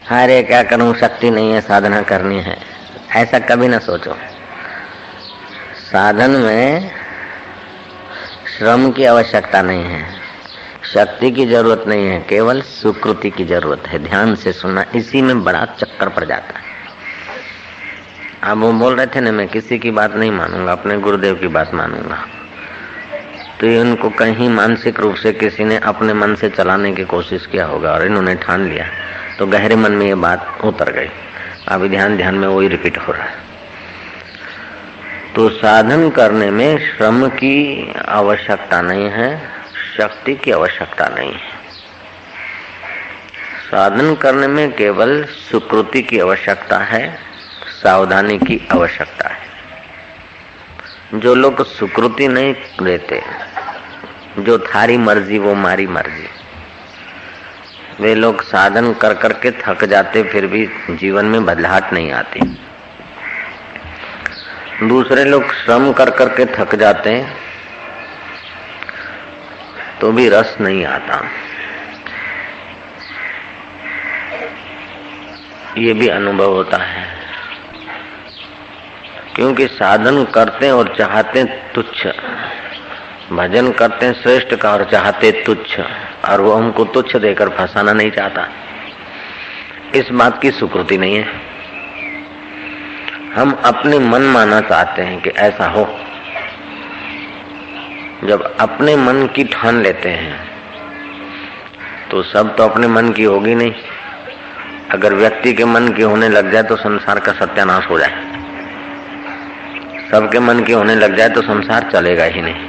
अरे क्या करूं, शक्ति नहीं है, साधना करनी है, ऐसा कभी ना सोचो। साधन में श्रम की आवश्यकता नहीं है, शक्ति की जरूरत नहीं है, केवल सुकृति की जरूरत है। ध्यान से सुनना, इसी में बड़ा चक्कर पड़ जाता है। अब वो बोल रहे थे ना, मैं किसी की बात नहीं मानूंगा, अपने गुरुदेव की बात मानूंगा। तो ये उनको कहीं मानसिक रूप से किसी ने अपने मन से चलाने की कोशिश किया होगा और इन्होंने ठान लिया, तो गहरे मन में ये बात उतर गई। अभी ध्यान में वही रिपीट हो रहा है। तो साधन करने में श्रम की आवश्यकता नहीं है, शक्ति की आवश्यकता नहीं है। साधन करने में केवल सुकृति की आवश्यकता है, सावधानी की आवश्यकता है। जो लोग सुकृति नहीं देते, जो थारी मर्जी वो मारी मर्जी, वे लोग साधन कर करके थक जाते, फिर भी जीवन में बदलाहट नहीं आती। दूसरे लोग श्रम कर करके थक जाते हैं तो भी रस नहीं आता। ये भी अनुभव होता है, क्योंकि साधन करते और चाहते तुच्छ, भजन करते श्रेष्ठ का और चाहते तुच्छ, और वो हमको तुच्छ देकर फंसाना नहीं चाहता। इस बात की सुकृति नहीं है। हम अपने मन माना चाहते हैं कि ऐसा हो। जब अपने मन की ठान लेते हैं तो सब तो अपने मन की होगी नहीं। अगर व्यक्ति के मन की होने लग जाए तो संसार का सत्यानाश हो जाए। सबके मन की होने लग जाए तो संसार चलेगा ही नहीं।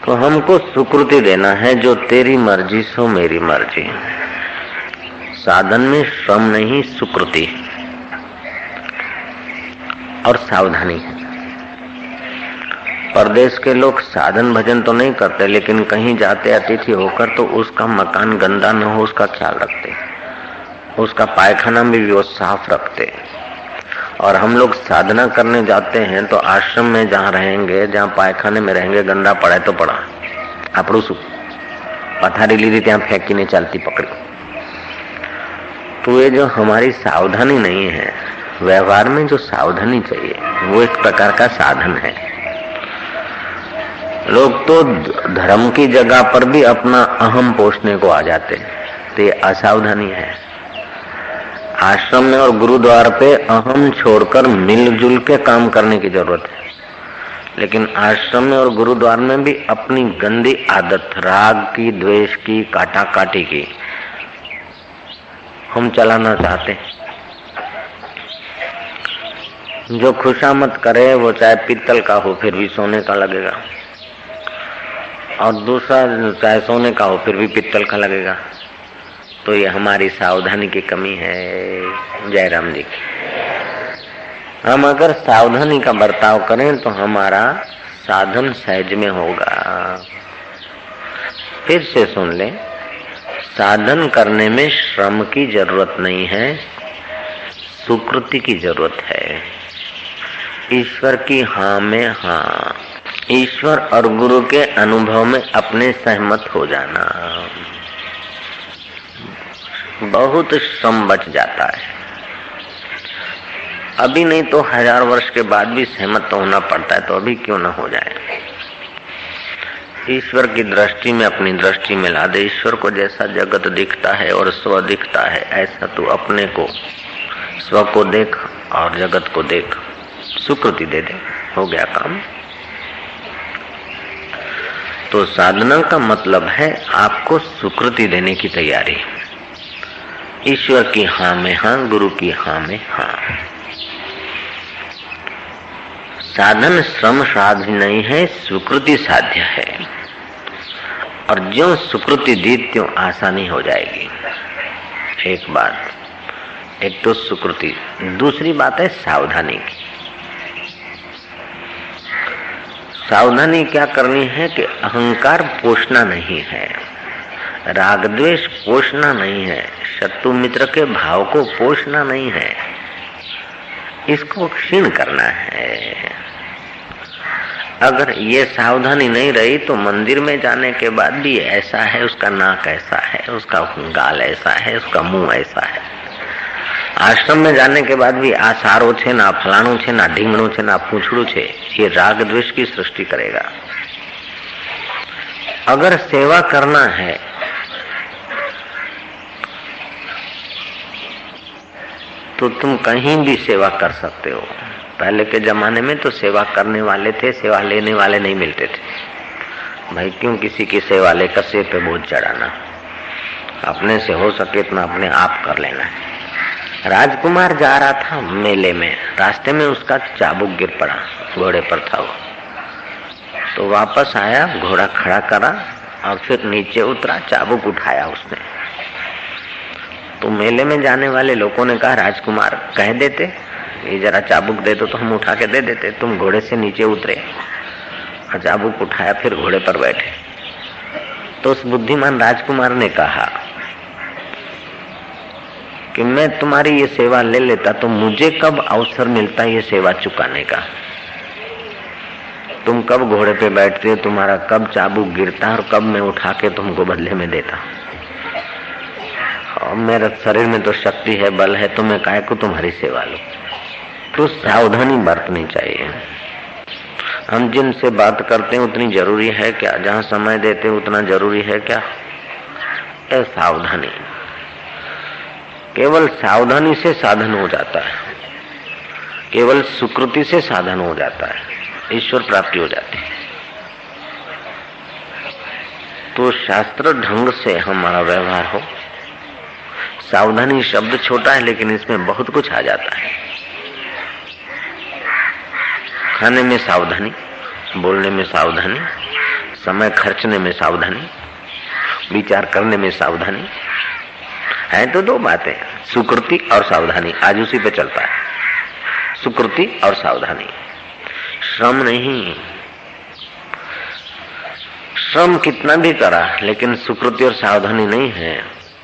तो हमको सुकृति देना है, जो तेरी मर्जी सो मेरी मर्जी। साधन में श्रम नहीं, सुकृति और सावधानी है। परदेश के लोग साधन भजन तो नहीं करते, लेकिन कहीं जाते अतिथि होकर तो उसका मकान गंदा न हो उसका ख्याल रखते, उसका पायखाना भी वो साफ रखते। और हम लोग साधना करने जाते हैं तो आश्रम में जहाँ रहेंगे, जहाँ पायखाने में रहेंगे, गंदा पड़ा तो पड़ा, आपड़ू सु पथारी लीधी ત્યાં फेंकीने चलती पकड़ी। तो ये जो हमारी सावधानी नहीं है, व्यवहार में जो सावधानी चाहिए, वो एक प्रकार का साधन है। लोग तो धर्म की जगह पर भी अपना अहम पोषने को आ जाते हैं, तो ये असावधानी है। आश्रम में और गुरुद्वार पे अहम छोड़कर मिलजुल के काम करने की जरूरत है। लेकिन आश्रम में और गुरुद्वार में भी अपनी गंदी आदत, राग की, द्वेष की, काटा काटी की हम चलाना चाहते हैं। जो खुशामद करे वो चाहे पीतल का हो फिर भी सोने का लगेगा, और दूसरा चाहे सोने का हो फिर भी पीतल का लगेगा। तो ये हमारी सावधानी की कमी है। जयराम जी की। हम अगर सावधानी का बर्ताव करें तो हमारा साधन सहज में होगा। फिर से सुन ले, साधन करने में श्रम की जरूरत नहीं है, सुकृति की जरूरत है। ईश्वर की हाँ में हाँ, ईश्वर और गुरु के अनुभव में अपने सहमत हो जाना। बहुत श्रम बच जाता है। अभी नहीं तो 1000 वर्ष के बाद भी सहमत तो होना पड़ता है, तो अभी क्यों ना हो जाए। ईश्वर की दृष्टि में अपनी दृष्टि में ला दे। ईश्वर को जैसा जगत दिखता है और स्व दिखता है, ऐसा तू अपने को, स्व को देख और जगत को देख। सुकृति दे दे, हो गया काम। तो साधना का मतलब है आपको सुकृति देने की तैयारी। ईश्वर की हाँ में हाँ, गुरु की हाँ में हाँ। साधन श्रम साध्य नहीं है, सुकृति साध्य है। और ज्यों सुकृति दी त्यों आसानी हो जाएगी। एक बात, एक तो सुकृति, दूसरी बात है सावधानी की। सावधानी क्या करनी है कि अहंकार पोषना नहीं है, राग द्वेष पोषना नहीं है, शत्रु मित्र के भाव को पोषना नहीं है, इसको क्षीण करना है। अगर ये सावधानी नहीं रही तो मंदिर में जाने के बाद भी ऐसा है, उसका नाक ऐसा है, उसका गाल ऐसा है, उसका मुंह ऐसा है। आश्रम में जाने के बाद भी आ सारो छे, ना फलाणु छे, ना ढींगणु छे, ना पूछड़ू छे। ये राग द्वेष की सृष्टि करेगा। अगर सेवा करना है तो तुम कहीं भी सेवा कर सकते हो। पहले के जमाने में तो सेवा करने वाले थे, सेवा लेने वाले नहीं मिलते थे। भाई क्यों किसी की सेवा लेकर सिर पे बोझ चढ़ाना, अपने से हो सके इतना अपने आप कर लेना है। राजकुमार जा रहा था मेले में, रास्ते में उसका चाबुक गिर पड़ा, घोड़े पर था वो, तो वापस आया, घोड़ा खड़ा करा और फिर नीचे उतरा, चाबुक उठाया उसने। तो मेले में जाने वाले लोगों ने कहा राजकुमार कह देते, ये जरा चाबुक दे दो तो हम उठा के दे देते। तुम घोड़े से नीचे उतरे और चाबुक उठाया, फिर घोड़े पर बैठे। तो उस बुद्धिमान राजकुमार ने कहा कि मैं तुम्हारी ये सेवा ले लेता तो मुझे कब अवसर मिलता ये सेवा चुकाने का। तुम कब घोड़े पे बैठते हो, तुम्हारा कब चाबुक गिरता और कब मैं उठा के तुमको बदले में देता। और मेरे शरीर में तो शक्ति है, बल है, तो मैं काहे को तुम्हारी सेवा लूं। तो सावधानी बरतनी चाहिए। हम जिनसे बात करते हैं उतनी जरूरी है क्या? जहाँ समय देते हैं उतना जरूरी है क्या? सावधानी, केवल सावधानी से साधन हो जाता है, केवल सुकृति से साधन हो जाता है, ईश्वर प्राप्ति हो जाती है। तो शास्त्र ढंग से हमारा व्यवहार हो। सावधानी शब्द छोटा है लेकिन इसमें बहुत कुछ आ जाता है। खाने में सावधानी, बोलने में सावधानी, समय खर्चने में सावधानी, विचार करने में सावधानी है। तो दो बातें, सुकृति और सावधानी। आज उसी पे चलता है, सुकृति और सावधानी। श्रम नहीं, श्रम कितना भी करा लेकिन सुकृति और सावधानी नहीं है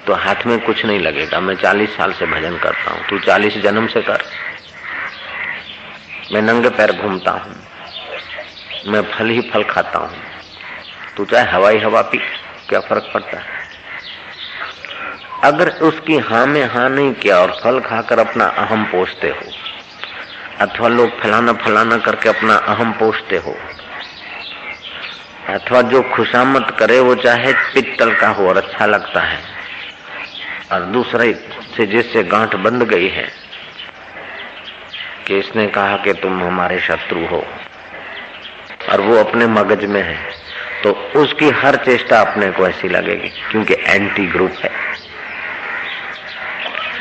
तो हाथ में कुछ नहीं लगेगा। मैं 40 साल से भजन करता हूँ, तू 40 जन्म से कर। मैं नंगे पैर घूमता हूँ, मैं फल ही फल खाता हूँ, तू चाहे हवाई हवा पी, क्या फर्क पड़ता है। अगर उसकी हाँ में हाँ नहीं किया और फल खाकर अपना अहम पोषते हो, अथवा लोग फलाना फलाना करके अपना अहम पोषते हो, अथवा जो खुशामद करे वो चाहे पित्तल का हो और अच्छा लगता है, और दूसरे से जिससे गांठ बंध गई है कि इसने कहा कि तुम हमारे शत्रु हो और वो अपने मगज में है, तो उसकी हर चेष्टा अपने को ऐसी लगेगी क्योंकि एंटी ग्रुप है।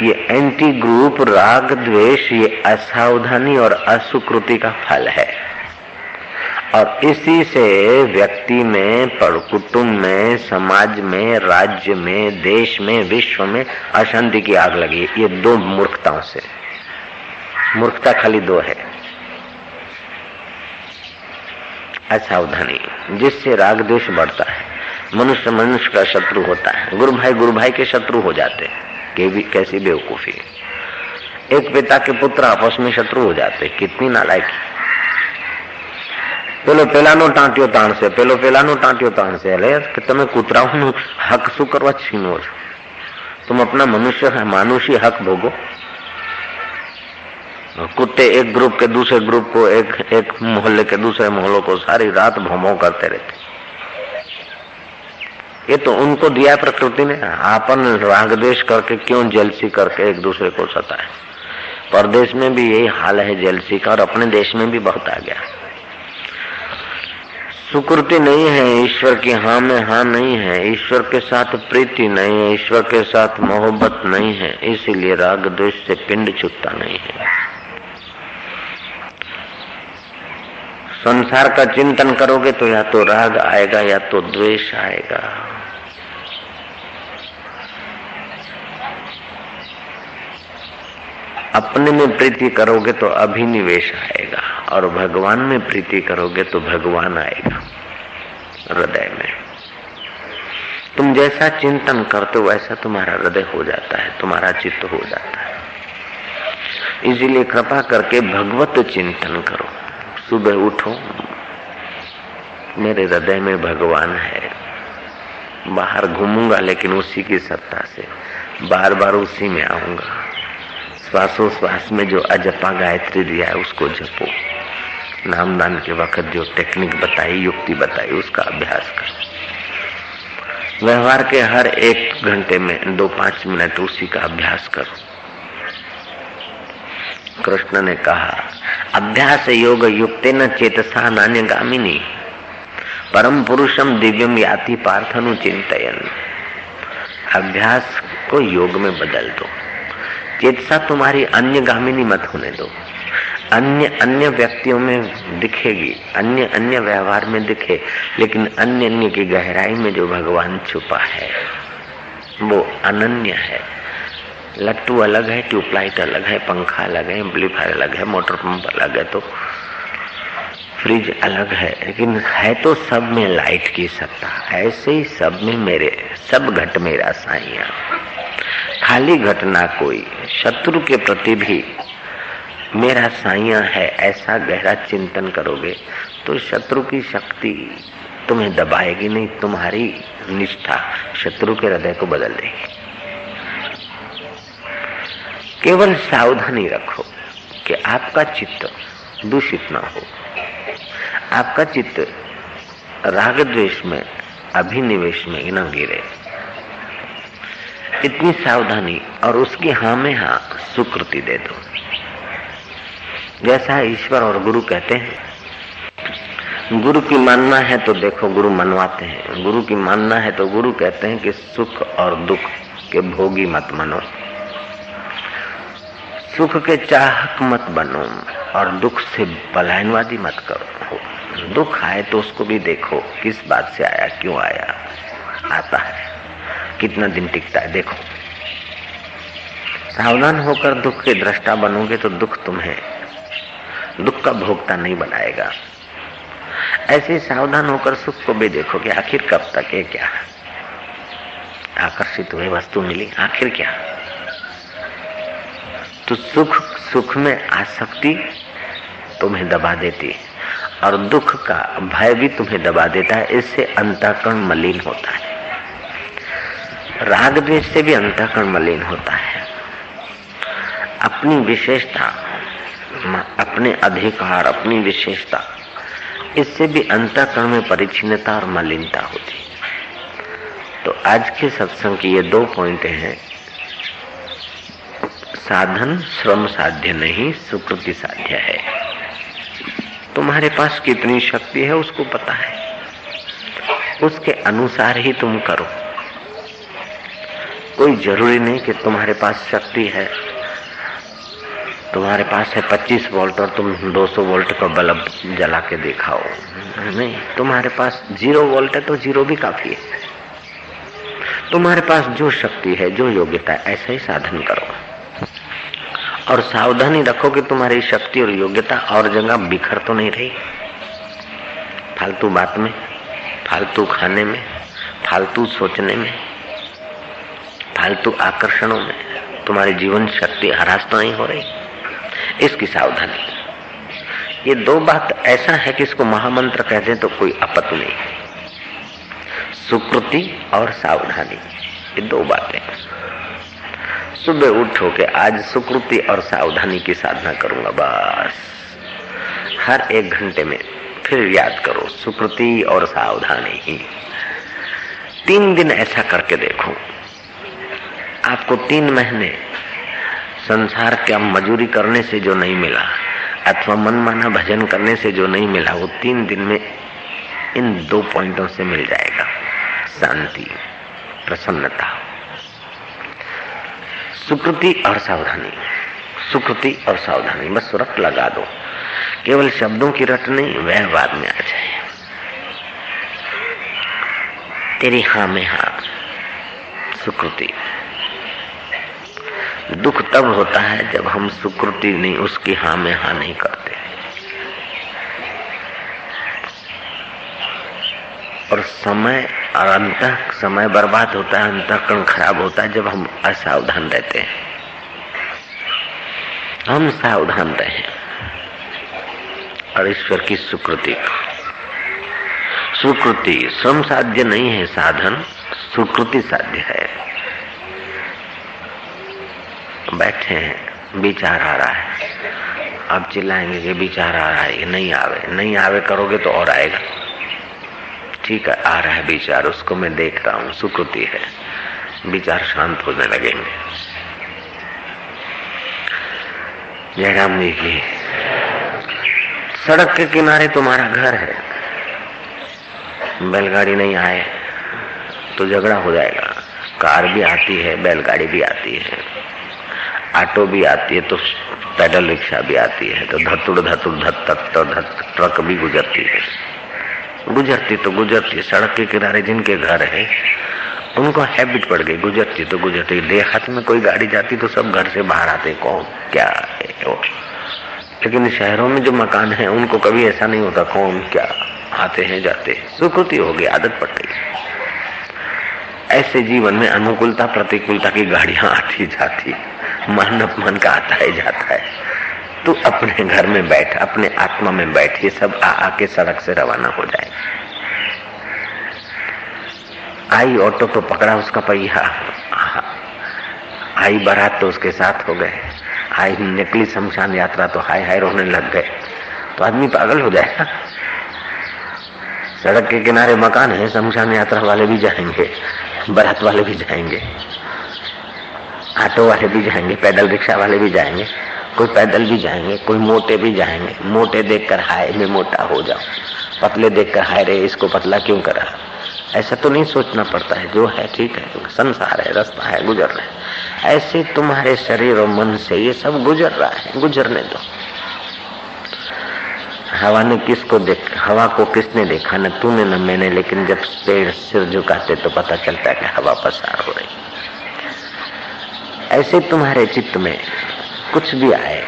ये एंटी ग्रुप राग द्वेष, ये असावधानी और असुकृति का फल है। और इसी से व्यक्ति में, कुटुंब में, समाज में, राज्य में, देश में, विश्व में अशांति की आग लगी। ये दो मूर्खताओं से। मूर्खता खाली दो है, असावधानी जिससे राग द्वेष बढ़ता है। मनुष्य मनुष्य का शत्रु होता है, गुरु भाई के शत्रु हो जाते हैं। कैसी बेवकूफी। एक पिता के पुत्र आपस में शत्रु हो जाते, कितनी नालायकी। પેલો પેલાનો ટાંટ્યો તાણશે, પેલો પેલાનો ટાંટ્યો તાણશે। એટલે કે તમે કૂતરાઓનો હક શું કરવા છીનો છો? तुम अपना मानुषी हक भोगो। कुत्ते एक ग्रुप के दूसरे ग्रुप को, एक मोहल्ले के दूसरे मोहल्लों को सारी रात भौं करते रहते। ये तो उनको दिया प्रकृति ने। आपन राग द्वेष करके क्यों जेलसी करके एक दूसरे को सताए। परदेश में भी यही हाल है जेलसी का, और अपने देश में भी बहुत आ गया। सुकृति नहीं है, ईश्वर की हाँ में हाँ नहीं है, ईश्वर के साथ प्रीति नहीं है, ईश्वर के साथ मोहब्बत नहीं है, इसीलिए राग द्वेष से पिंड छूटता नहीं है। संसार का चिंतन करोगे तो या तो राग आएगा या तो द्वेष आएगा। अपने में प्रीति करोगे तो अभिनिवेश आएगा, और भगवान में प्रीति करोगे तो भगवान आएगा हृदय में। तुम जैसा चिंतन करते हो वैसा तुम्हारा हृदय हो जाता है, तुम्हारा चित्त हो जाता है। इसीलिए कृपा करके भगवत चिंतन करो। सुबह उठो, मेरे हृदय में भगवान है। बाहर घूमूंगा लेकिन उसी की सत्ता से बार बार उसी में आऊंगा। श्वासोश्वास में जो अजपा गायत्री दिया है उसको जपो। नामदान के वक्त जो टेक्निक बताई, युक्ति बताई, उसका अभ्यास करो। व्यवहार के हर 1 घंटे में 2-5 मिनट उसी का अभ्यास करो। कृष्ण ने कहा, अभ्यास योग युक्तेन चेतसा नान्यगामिनी परम पुरुषम दिव्यम याति पार्थनु चिंतयन। अभ्यास को योग में बदल दो। चेतसा तुम्हारी अन्यगामिनी मत होने दो। अन्य व्यक्तियों में दिखेगी, अन्य व्यवहार में दिखे, लेकिन अन्य की गहराई में जो भगवान छुपा है वो अनन्य है। लट्टू अलग है, ट्यूबलाइट अलग है, पंखा अलग है, एम्पलीफायर अलग है, मोटर पंप अलग है, तो फ्रिज अलग है, लेकिन है तो सब में लाइट की सत्ता। ऐसे ही सब में मेरे सब घट मेरा साईया। खाली घट ना कोई। शत्रु के प्रति भी मेरा साईया है, ऐसा गहरा चिंतन करोगे तो शत्रु की शक्ति तुम्हें दबाएगी नहीं। तुम्हारी निष्ठा शत्रु के हृदय को बदल देगी। केवल सावधानी रखो कि आपका चित्त दूषित न हो, आपका चित्त राग द्वेष में, अभिनिवेश में न गिरे। इतनी सावधानी, और उसकी हाँ में हाँ सुकृति दे दो। जैसा ईश्वर और गुरु कहते हैं, गुरु की मानना है तो देखो गुरु मनवाते हैं। गुरु की मानना है तो गुरु कहते हैं कि सुख और दुख के भोगी मत बनो, सुख के चाहक मत बनो, और दुख से पलायनवादी मत करो। दुख आए तो उसको भी देखो, किस बात से आया, क्यों आया, आता है, कितना दिन टिकता है, देखो। सावधान होकर दुख के दृष्टा बनोगे तो दुख तुम्हें दुख का भोगता नहीं बनाएगा। ऐसे सावधान होकर सुख को भी देखो कि आखिर कब तक है, क्या आकर्षित हुए, वस्तु मिली, आखिर क्या। तो सुख में आसक्ति तुम्हें दबा देती है, और दुख का भय भी तुम्हें दबा देता है। इससे अंतःकरण मलिन होता है। राग द्वेष से भी अंतःकरण मलिन होता है। अपनी विशेषता, अपने अधिकार, अपनी विशेषता, इससे भी अंतःकरण में परिच्छिन्नता और मलिनता होती है। तो आज के सत्संग की ये 2 पॉइंट हैं। साधन श्रम साध्य नहीं, सुकृति साध्य है। तुम्हारे पास कितनी शक्ति है उसको पता है, उसके अनुसार ही तुम करो। कोई जरूरी नहीं कि तुम्हारे पास शक्ति है, तुम्हारे पास है 25 वोल्ट और तुम 200 वोल्ट का बल्ब जला के दिखाओ। नहीं, तुम्हारे पास 0 वोल्ट है तो 0 भी काफी है। तुम्हारे पास जो शक्ति है, जो योग्यता है, ऐसा ही साधन करो। और सावधानी रखो कि तुम्हारी शक्ति और योग्यता और जगह बिखर तो नहीं रही, फालतू बात में, फालतू खाने में, फालतू सोचने में, फालतू आकर्षणों में तुम्हारी जीवन शक्ति हरास तो नहीं हो रही। इसकी सावधानी। ये 2 बात ऐसा है कि इसको महामंत्र कहते हैं तो कोई आपत्ति नहीं। सुकृति और सावधानी, ये 2 बातें। सुबह उठो के आज सुकृति और सावधानी की साधना करूंगा, बस। हर 1 घंटे में फिर याद करो सुकृति और सावधानी ही। 3 दिन ऐसा करके देखो, आपको 3 महीने संसार का मजूरी करने से जो नहीं मिला, अथवा मनमाना भजन करने से जो नहीं मिला, वो 3 दिन में इन 2 पॉइंटों से मिल जाएगा। शांति, प्रसन्नता, सुकृति और सावधानी। सुकृति और सावधानी, बस रट लगा दो। केवल शब्दों की रट नहीं, व्यवहार में आ जाए। तेरी हाँ में हाँ, सुकृति। दुख तब होता है जब हम सुकृति नहीं, उसकी हाँ में हाँ नहीं करते, और समय और समय बर्बाद होता है, अंतःकरण खराब होता है जब हम असावधान रहते हैं। हम सावधान रहें और ईश्वर की सुकृति, सुकृति श्रम साध्य नहीं है साधन, सुकृति साध्य है। बैठे हैं, विचार आ रहा है, अब चिल्लाएंगे कि विचार आ रहा है, ये नहीं आवे करोगे तो और आएगा। ठीक है, आ रहा है विचार, उसको मैं देख रहा हूँ, सुकृति है, विचार शांत होने लगेंगे। जयराम जी की सड़क के किनारे तुम्हारा घर है, बैलगाड़ी नहीं आए तो झगड़ा हो जाएगा। कार भी आती है, बैलगाड़ी भी आती है, ऑटो भी आती है, तो पैडल रिक्शा भी आती है, तो धतुड़ धत ट्रक भी गुजरती है। सड़क के किनारे जिनके घर है उनको हैबिट पड़ गई, गुजरती। देहात में कोई गाड़ी जाती तो सब घर से बाहर आते, कौन क्या है वो। लेकिन शहरों में जो मकान है उनको कभी ऐसा नहीं होता, कौन क्या, आते हैं जाते हैं, सुकृति हो गई, आदत पड़ गई। ऐसे जीवन में अनुकूलता प्रतिकूलता की गाड़ियां आती जाती, मन अपमान का आता है जाता है। तू अपने घर में बैठ, अपने आत्मा में बैठ, ये सब आके सड़क से रवाना हो जाए। आई ऑटो तो पकड़ा उसका पहिया, आई बारात तो उसके साथ हो गए, आई निकली शमशान यात्रा तो हाय हाय रोने लग गए, तो आदमी पागल हो जाएगा। सड़क के किनारे मकान है, शमशान यात्रा वाले भी जाएंगे, बारात वाले भी जाएंगे, ऑटो वाले भी जाएंगे, पैदल रिक्शा वाले भी जाएंगे, कोई पैदल भी जाएंगे, कोई मोटे भी जाएंगे। मोटे देखकर हाय मैं मोटा हो जाऊं, पतले देखकर हाय रे इसको पतला क्यों करा। ऐसा तो नहीं सोचना पड़ता है, जो है ठीक है, संसार है, रास्ता है, गुजर रहा है। ऐसे तुम्हारे शरीर और मन से ये सब गुजर रहा है, गुजरने दो। हवा को किसने देखा, न तूने न मैंने, लेकिन जब पेड़ सिर झुकाते तो पता चलता है कि हवा पसार हो रही। ऐसे तुम्हारे चित्त में कुछ भी आए,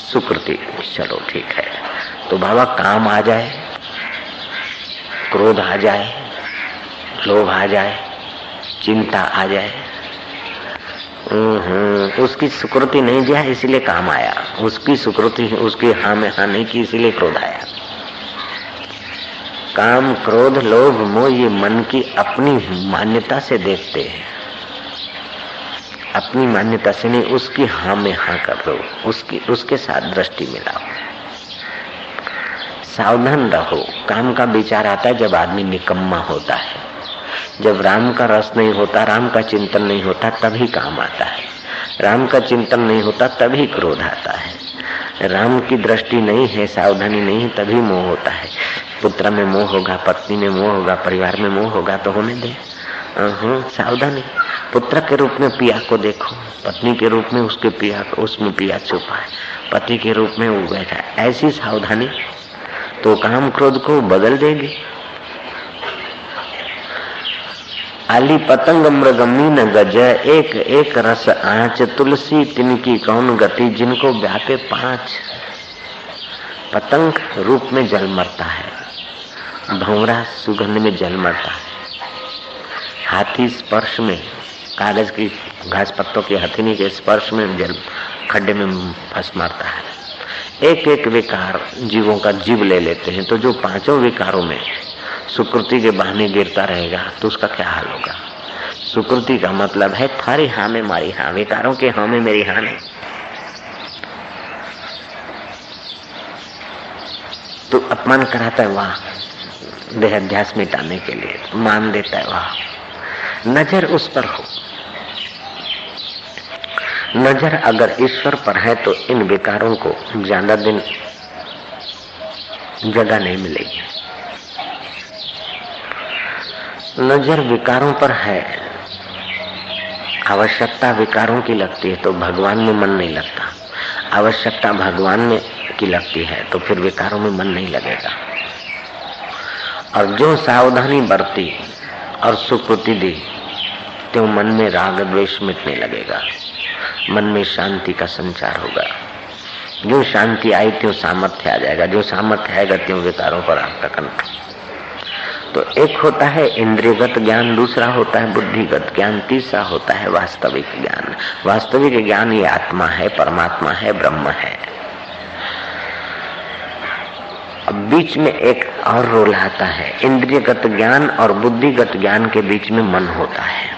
सुकृति, चलो ठीक है, तो बाबा काम आ जाए, क्रोध आ जाए, लोभ आ जाए, चिंता आ जाए, उसकी सुकृति नहीं जाए इसलिए काम आया, उसकी सुकृति उसकी हाँ में हाँ नहीं की इसलिए क्रोध आया। काम क्रोध लोभ मोह ये मन की अपनी मान्यता से देखते हैं, अपनी मान्यता से नहीं, उसकी हाँ में हाँ कर दो, उसके साथ दृष्टि मिलाओ। सावधान रहो, काम का विचार आता है जब आदमी निकम्मा होता है, जब राम का रस नहीं होता, राम का चिंतन नहीं होता, तभी काम आता है। राम का चिंतन नहीं होता तभी क्रोध आता है। राम की दृष्टि नहीं है, सावधानी नहीं है, तभी मोह होता है। पुत्र में मोह होगा, पत्नी में मोह होगा, परिवार में मोह होगा तो होने दे। सावधानी, पुत्र के रूप में पिया को देखो, पत्नी के रूप में उसके पिया, उसमें पिया छुपा है, पति के रूप में वो बैठा है। ऐसी सावधानी तो काम क्रोध को बदल देगी। आली पतंग मृग मीन गज, एक एक रस आँच, तुलसी तिनकी कौन गति, जिनको व्यापे पांच। पतंग रूप में जल मरता है, भंवरा सुगंध में जल मरता है, हाथी स्पर्श में, कागज की घास पत्तों की हथेली के स्पर्श में जल खड्डे में फंस मारता है। एक एक विकार जीवों का जीव ले लेते हैं, तो जो पांचों विकारों में सुकृति के बहाने गिरता रहेगा तो उसका क्या हाल होगा। सुकृति का मतलब है थारी हाँ में मारी हाँ, विकारों के हाँ में मेरी हाँ नहीं। तो अपमान कराता है वाह, देहाध्यास मिटाने के लिए मान देता है वाह। नजर उस पर हो, नजर अगर ईश्वर पर है तो इन विकारों को ज्यादा दिन जगह नहीं मिलेगी। नजर विकारों पर है, आवश्यकता विकारों की लगती है तो भगवान में मन नहीं लगता, आवश्यकता भगवान में की लगती है तो फिर विकारों में मन नहीं लगेगा। और जो सावधानी बरती और सुकृति दी तो मन में राग द्वेष मिटने लगेगा, मन में शांति का संचार होगा। जो शांति आई त्यों सामर्थ्य आ जाएगा, जो सामर्थ्य आएगा त्यों विकारों पर आपका कंट्रोल। तो एक होता है इंद्रियगत ज्ञान, दूसरा होता है बुद्धिगत ज्ञान, तीसरा होता है वास्तविक ज्ञान। वास्तविक ज्ञान ये आत्मा है, परमात्मा है, ब्रह्म है। अब बीच में एक और रोल आता है। इंद्रियगत ज्ञान और बुद्धिगत ज्ञान के बीच में मन होता है।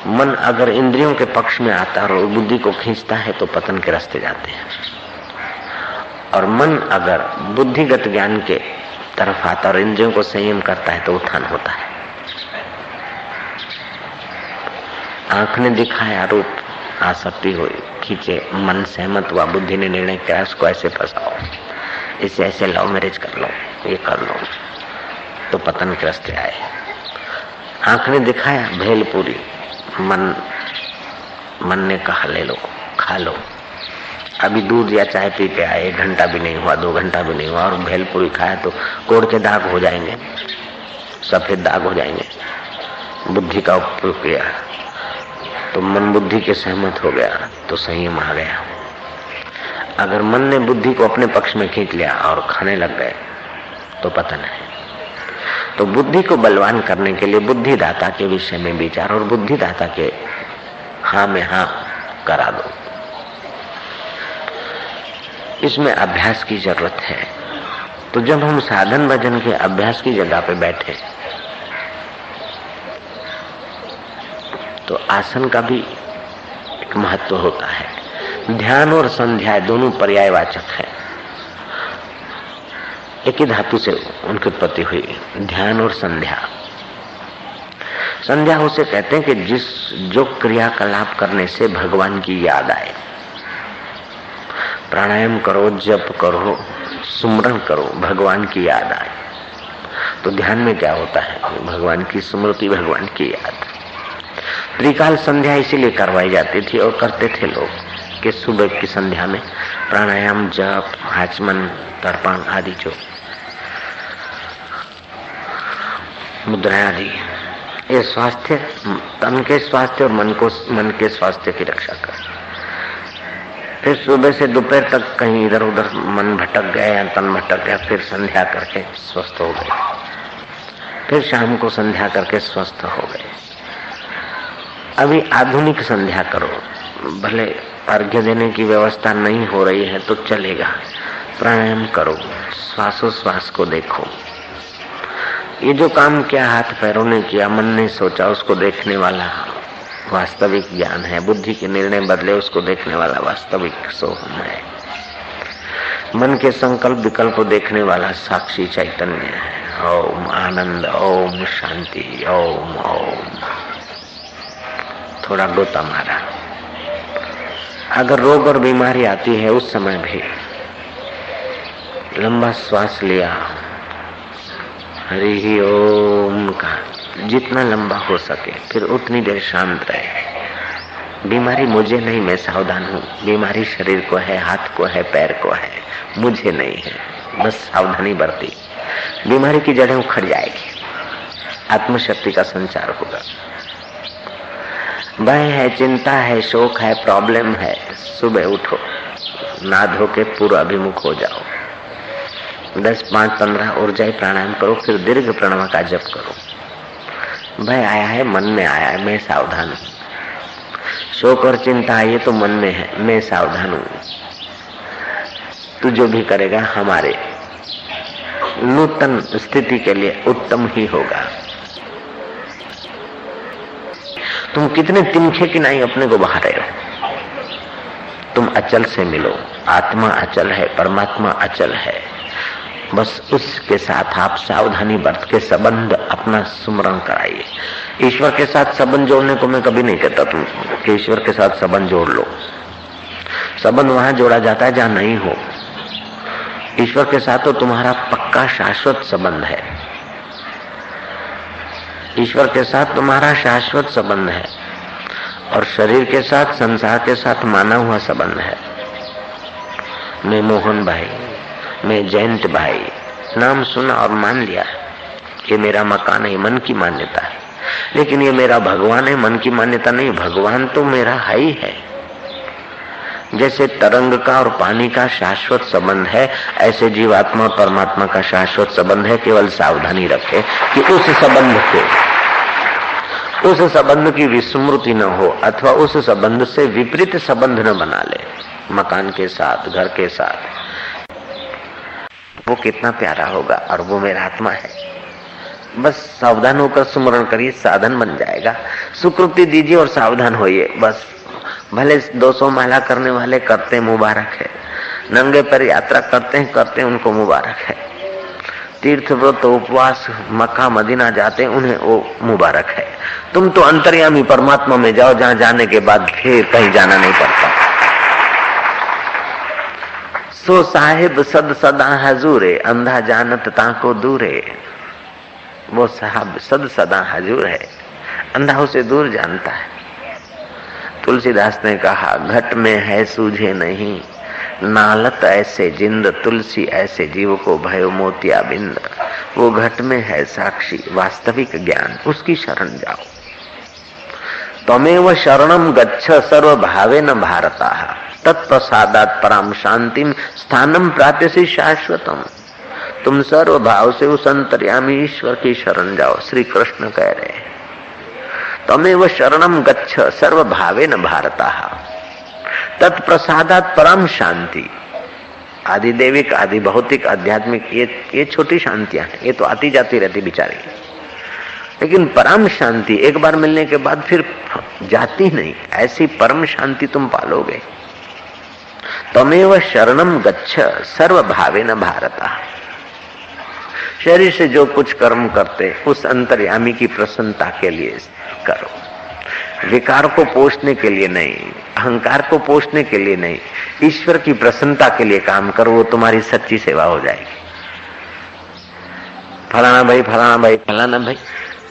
मन अगर इंद्रियों के पक्ष में आता है और बुद्धि को खींचता है तो पतन के रास्ते जाते हैं, और मन अगर बुद्धिगत ज्ञान के तरफ आता और इंद्रियों को संयम करता है तो उत्थान होता है। आंख ने दिखाया रूप, आसक्ति हुई, खींचे, मन सहमत हुआ, बुद्धि ने निर्णय किया उसको ऐसे फंसाओ, इसे ऐसे लव मैरिज कर लो, ये कर लो, तो पतन के रास्ते आए। आंख ने दिखाया भेलपूरी, मन ने कहा ले लो, खा लो। अभी दूध या चाय पी के आए, 1 घंटा भी नहीं हुआ, 2 घंटा भी नहीं हुआ, और भेलपूरी खाया तो कोड़ के दाग हो जाएंगे, सफेद दाग हो जाएंगे। बुद्धि का उपयोग किया तो मन बुद्धि के सहमत हो गया तो संयम आ गया। अगर मन ने बुद्धि को अपने पक्ष में खींच लिया और खाने लग गए तो पतन है। तो बुद्धि को बलवान करने के लिए बुद्धिदाता के विषय में विचार और बुद्धिदाता के हाँ में हाँ करा दो। इसमें अभ्यास की जरूरत है। तो जब हम साधन भजन के अभ्यास की जगह पे बैठे तो आसन का भी एक महत्व होता है। ध्यान और संध्या दोनों पर्यायवाचक है, एक ही धातु से उनकी उत्पत्ति हुई, ध्यान और संध्या। संध्या उसे कहते हैं कि जो क्रियाकलाप करने से भगवान की याद आए। प्राणायाम करो, जप करो, सुमरन करो, भगवान की याद आए। तो ध्यान में क्या होता है? भगवान की स्मृति, भगवान की याद। त्रिकाल संध्या इसीलिए करवाई जाती थी और करते थे लोग कि सुबह की संध्या में प्राणायाम, जप, आचमन, तर्पण आदि जो मुद्रा आदि, ये स्वास्थ्य, तन के स्वास्थ्य और मन के स्वास्थ्य की रक्षा कर। फिर सुबह से दोपहर तक कहीं इधर उधर मन भटक गया या तन भटक गया, फिर संध्या करके स्वस्थ हो गए, फिर शाम को संध्या करके स्वस्थ हो गए। अभी आधुनिक संध्या करो, भले अर्घ्य देने की व्यवस्था नहीं हो रही है तो चलेगा, प्राणायाम करो, श्वासोश्वास को देखो। ये जो काम किया हाथ पैरों ने किया, मन ने सोचा, उसको देखने वाला वास्तविक ज्ञान है। बुद्धि के निर्णय बदले उसको देखने वाला वास्तविक सोहम है। मन के संकल्प विकल्प को देखने वाला साक्षी चैतन्य है। ओम आनंद, ओम शांति, ओम ओम। थोड़ा गोता मारा। अगर रोग और बीमारी आती है उस समय भी लंबा श्वास लिया, हरि ही ओम का, जितना लंबा हो सके, फिर उतनी देर शांत रहे। बीमारी मुझे नहीं, मैं सावधान हूँ। बीमारी शरीर को है, हाथ को है, पैर को है, मुझे नहीं है। बस सावधानी बरती, बीमारी की जड़ें उखड़ जाएगी, आत्मशक्ति का संचार होगा। भय है, चिंता है, शोक है, प्रॉब्लम है, सुबह उठो, ना धो के पूर्व अभिमुख हो जाओ, 10, 5, 15 ऊर्जाई प्राणायाम करो, फिर दीर्घ प्रणव का जप करो। भय आया है, मन में आया है, मैं सावधान हूँ। शोक और चिंता आई है तो मन में है, मैं सावधान हूँ। तू जो भी करेगा हमारे नूतन स्थिति के लिए उत्तम ही होगा। तुम कितने तिनखे की नहीं अपने को बहा रहे हो। तुम अचल से मिलो, आत्मा अचल है, परमात्मा अचल है। बस उसके साथ आप सावधानी बरत के संबंध अपना सुमरण कराइए। ईश्वर के साथ संबंध जोड़ने को मैं कभी नहीं कहता तुम कि ईश्वर के साथ संबंध जोड़ लो। संबंध वहां जोड़ा जाता है जहां नहीं हो। ईश्वर के साथ तो तुम्हारा पक्का शाश्वत संबंध है। ईश्वर के साथ तुम्हारा शाश्वत संबंध है और शरीर के साथ, संसार के साथ माना हुआ संबंध है। मैं मोहन भाई, मैं जयंत भाई, नाम सुना और मान लिया ये मेरा मकान है, मन की मान्यता है। लेकिन ये मेरा भगवान है, मन की मान्यता नहीं। भगवान तो मेरा है ही है। जैसे तरंग का और पानी का शाश्वत संबंध है, ऐसे जीवात्मा और परमात्मा का शाश्वत संबंध है। केवल सावधानी रखे कि उस संबंध की विस्मृति न हो अथवा उस संबंध से विपरीत संबंध न बना ले। मकान के साथ, घर के साथ वो कितना प्यारा होगा, और वो मेरा आत्मा है। बस सावधान होकर सुमरण करिए, साधन बन जाएगा। सुकृति दीजिए और सावधान होइए। बस भले 200 माला करने वाले करते, मुबारक है। नंगे पैर यात्रा करते हैं, उनको मुबारक है। तीर्थ व्रत उपवास मक्का मदीना जाते हैं, उन्हें वो मुबारक है। तुम तो अंतर्यामी परमात्मा में जाओ, जहां जाने के बाद फिर कहीं जाना नहीं पड़ता। सो साहिब सद सदा हजूरे, अंधा जानत ताको दूरे। वो साहब सद सदा हजूर है, अंधा उसे दूर जानता है। तुलसीदास ने कहा, घट में है सूझे नहीं, नालत ऐसे जिंद, तुलसी ऐसे जीव को भयो मोतिया बिंद। वो घट में है साक्षी, वास्तविक ज्ञान, उसकी शरण जाओ। त्वमेव शरणम गच्छ सर्व भावेन भारतः, तत्प्रसादात् पराम शांतिम स्थानम प्राप्यसि शाश्वतम। तुम सर्व भाव से उस अंतर्यामी ईश्वर की शरण जाओ। श्री कृष्ण कह रहे हैं, त्वमेव शरणम गच्छ सर्व भावेन भारतः, तत्प्रसादात् परम शांति। आदि देविक, आदि भौतिक, आध्यात्मिक, ये छोटी शांतियां हैं, ये तो आती जाती रहती बिचारी। लेकिन परम शांति एक बार मिलने के बाद फिर जाती नहीं, ऐसी परम शांति तुम पालोगे। त्वमेव शरणम गच्छ सर्व भावेन भारतः। शरीर से जो कुछ कर्म करते उस अंतर्यामी की प्रसन्नता के लिए करो, विकार को पोषने के लिए नहीं, अहंकार को पोषने के लिए नहीं, ईश्वर की प्रसन्नता के लिए काम करो। वो तुम्हारी सच्ची सेवा हो जाएगी। फलाना भाई, फलाना भाई, फलाना भाई,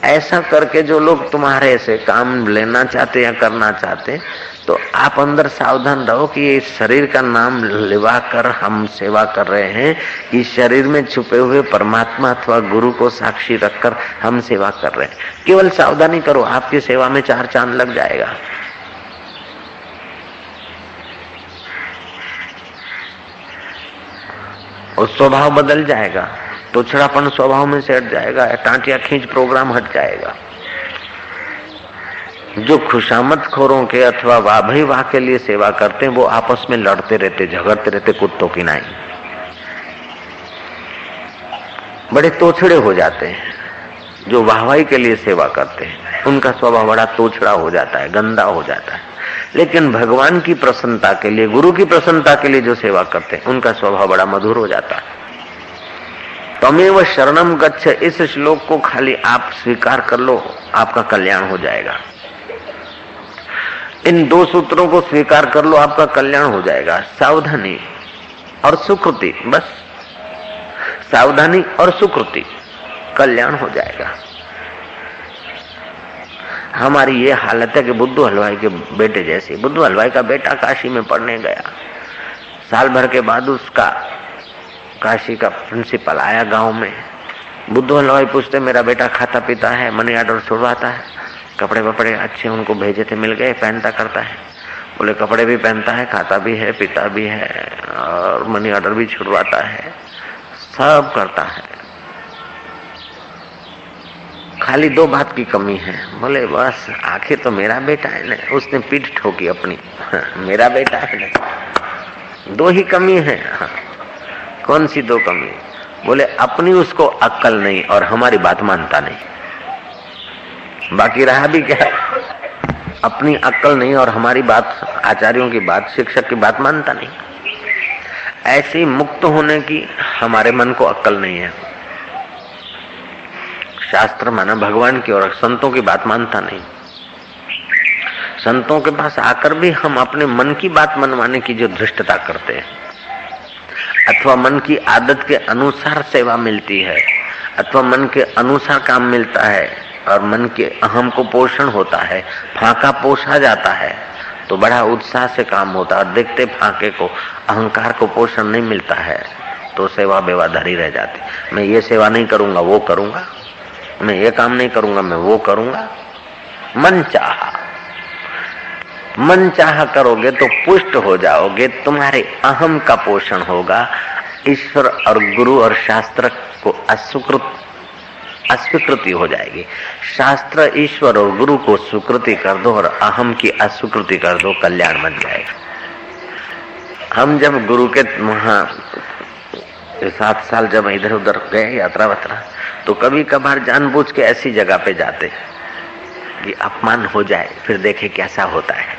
ऐसा करके जो लोग तुम्हारे से काम लेना चाहते या करना चाहते, तो आप अंदर सावधान रहो कि ये शरीर का नाम लिवा कर हम सेवा कर रहे हैं। इस शरीर में छुपे हुए परमात्मा अथवा गुरु को साक्षी रखकर हम सेवा कर रहे हैं। केवल सावधानी करो, आपकी सेवा में 4 चांद लग जाएगा। और स्वभाव बदल जाएगा, तोछड़ापन स्वभाव में से हट जाएगा, टांटिया खींच प्रोग्राम हट जाएगा। जो खुशामद खोरों के अथवा वाह भाई वाह के लिए सेवा करते हैं, वो आपस में लड़ते रहते, झगड़ते रहते, कुत्तों की नाई। बड़े तोछड़े हो जाते हैं। जो वाहवाही के लिए सेवा करते हैं, उनका स्वभाव बड़ा तोछड़ा हो जाता है, गंदा हो जाता है। लेकिन भगवान की प्रसन्नता के लिए, गुरु की प्रसन्नता के लिए जो सेवा करते हैं, उनका स्वभाव बड़ा मधुर हो जाता है। त्वमेव शरणम गच्छ, इस श्लोक को खाली आप स्वीकार कर लो, आपका कल्याण हो जाएगा। इन 2 सूत्रों को स्वीकार कर लो, आपका कल्याण हो जाएगा। सावधानी और सुकृति, बस सावधानी और सुकृति, कल्याण हो जाएगा। हमारी ये हालत है कि बुद्धू हलवाई के बेटे जैसी। बुद्धू हलवाई का बेटा काशी में पढ़ने गया, साल भर के बाद उसका काशी का प्रिंसिपल आया गांव में। बुद्धू हलवाई पूछते, मेरा बेटा खाता पीता है, मनी ऑर्डर छुड़वाता है, कपड़े वपड़े अच्छे उनको भेजे थे, मिल गए, पहनता करता है? बोले कपड़े भी पहनता है, खाता भी है, पीता भी है, और मनी ऑर्डर भी छुड़वाता है, सब करता है। खाली 2 बात की कमी है। बोले बस आखिर तो मेरा बेटा है ना। उसने पीठ ठोकी अपनी, मेरा बेटा है ना। 2 ही कमी है। हाँ, कौन सी 2 कमी? बोले अपनी उसको अक्ल नहीं और हमारी बात मानता नहीं। बाकी रहा भी क्या? अपनी अक्ल नहीं और हमारी बात, आचार्यों की बात, शिक्षक की बात मानता नहीं। ऐसी मुक्त होने की हमारे मन को अक्ल नहीं है। शास्त्र माना भगवान की और संतों की बात मानता नहीं। संतों के पास आकर भी हम अपने मन की बात मनवाने की जो धृष्टता करते हैं, अथवा मन की आदत के अनुसार सेवा मिलती है, अथवा मन के अनुसार काम मिलता है और मन के अहम को पोषण होता है, फाका पोषा जाता है, तो बड़ा उत्साह से काम होता है। और देखते फाके को, अहंकार को पोषण नहीं मिलता है, तो सेवा बेवाधारी रह जाती। मैं ये सेवा नहीं करूंगा, वो करूंगा, मैं ये काम नहीं करूंगा, मैं वो करूंगा। मन चाह करोगे तो पुष्ट हो जाओगे, तुम्हारे अहम का पोषण होगा। ईश्वर और गुरु और शास्त्र को अस्वीकृति हो जाएगी। शास्त्र, ईश्वर और गुरु को स्वीकृति कर दो और अहम की अस्वीकृति कर दो, कल्याण बन जाएगा। हम जब गुरु के ये 7 साल जब इधर उधर गए यात्रा वात्रा, तो कभी कभार जानबूझ के ऐसी जगह पे जाते कि अपमान हो जाए, फिर देखे कैसा होता है।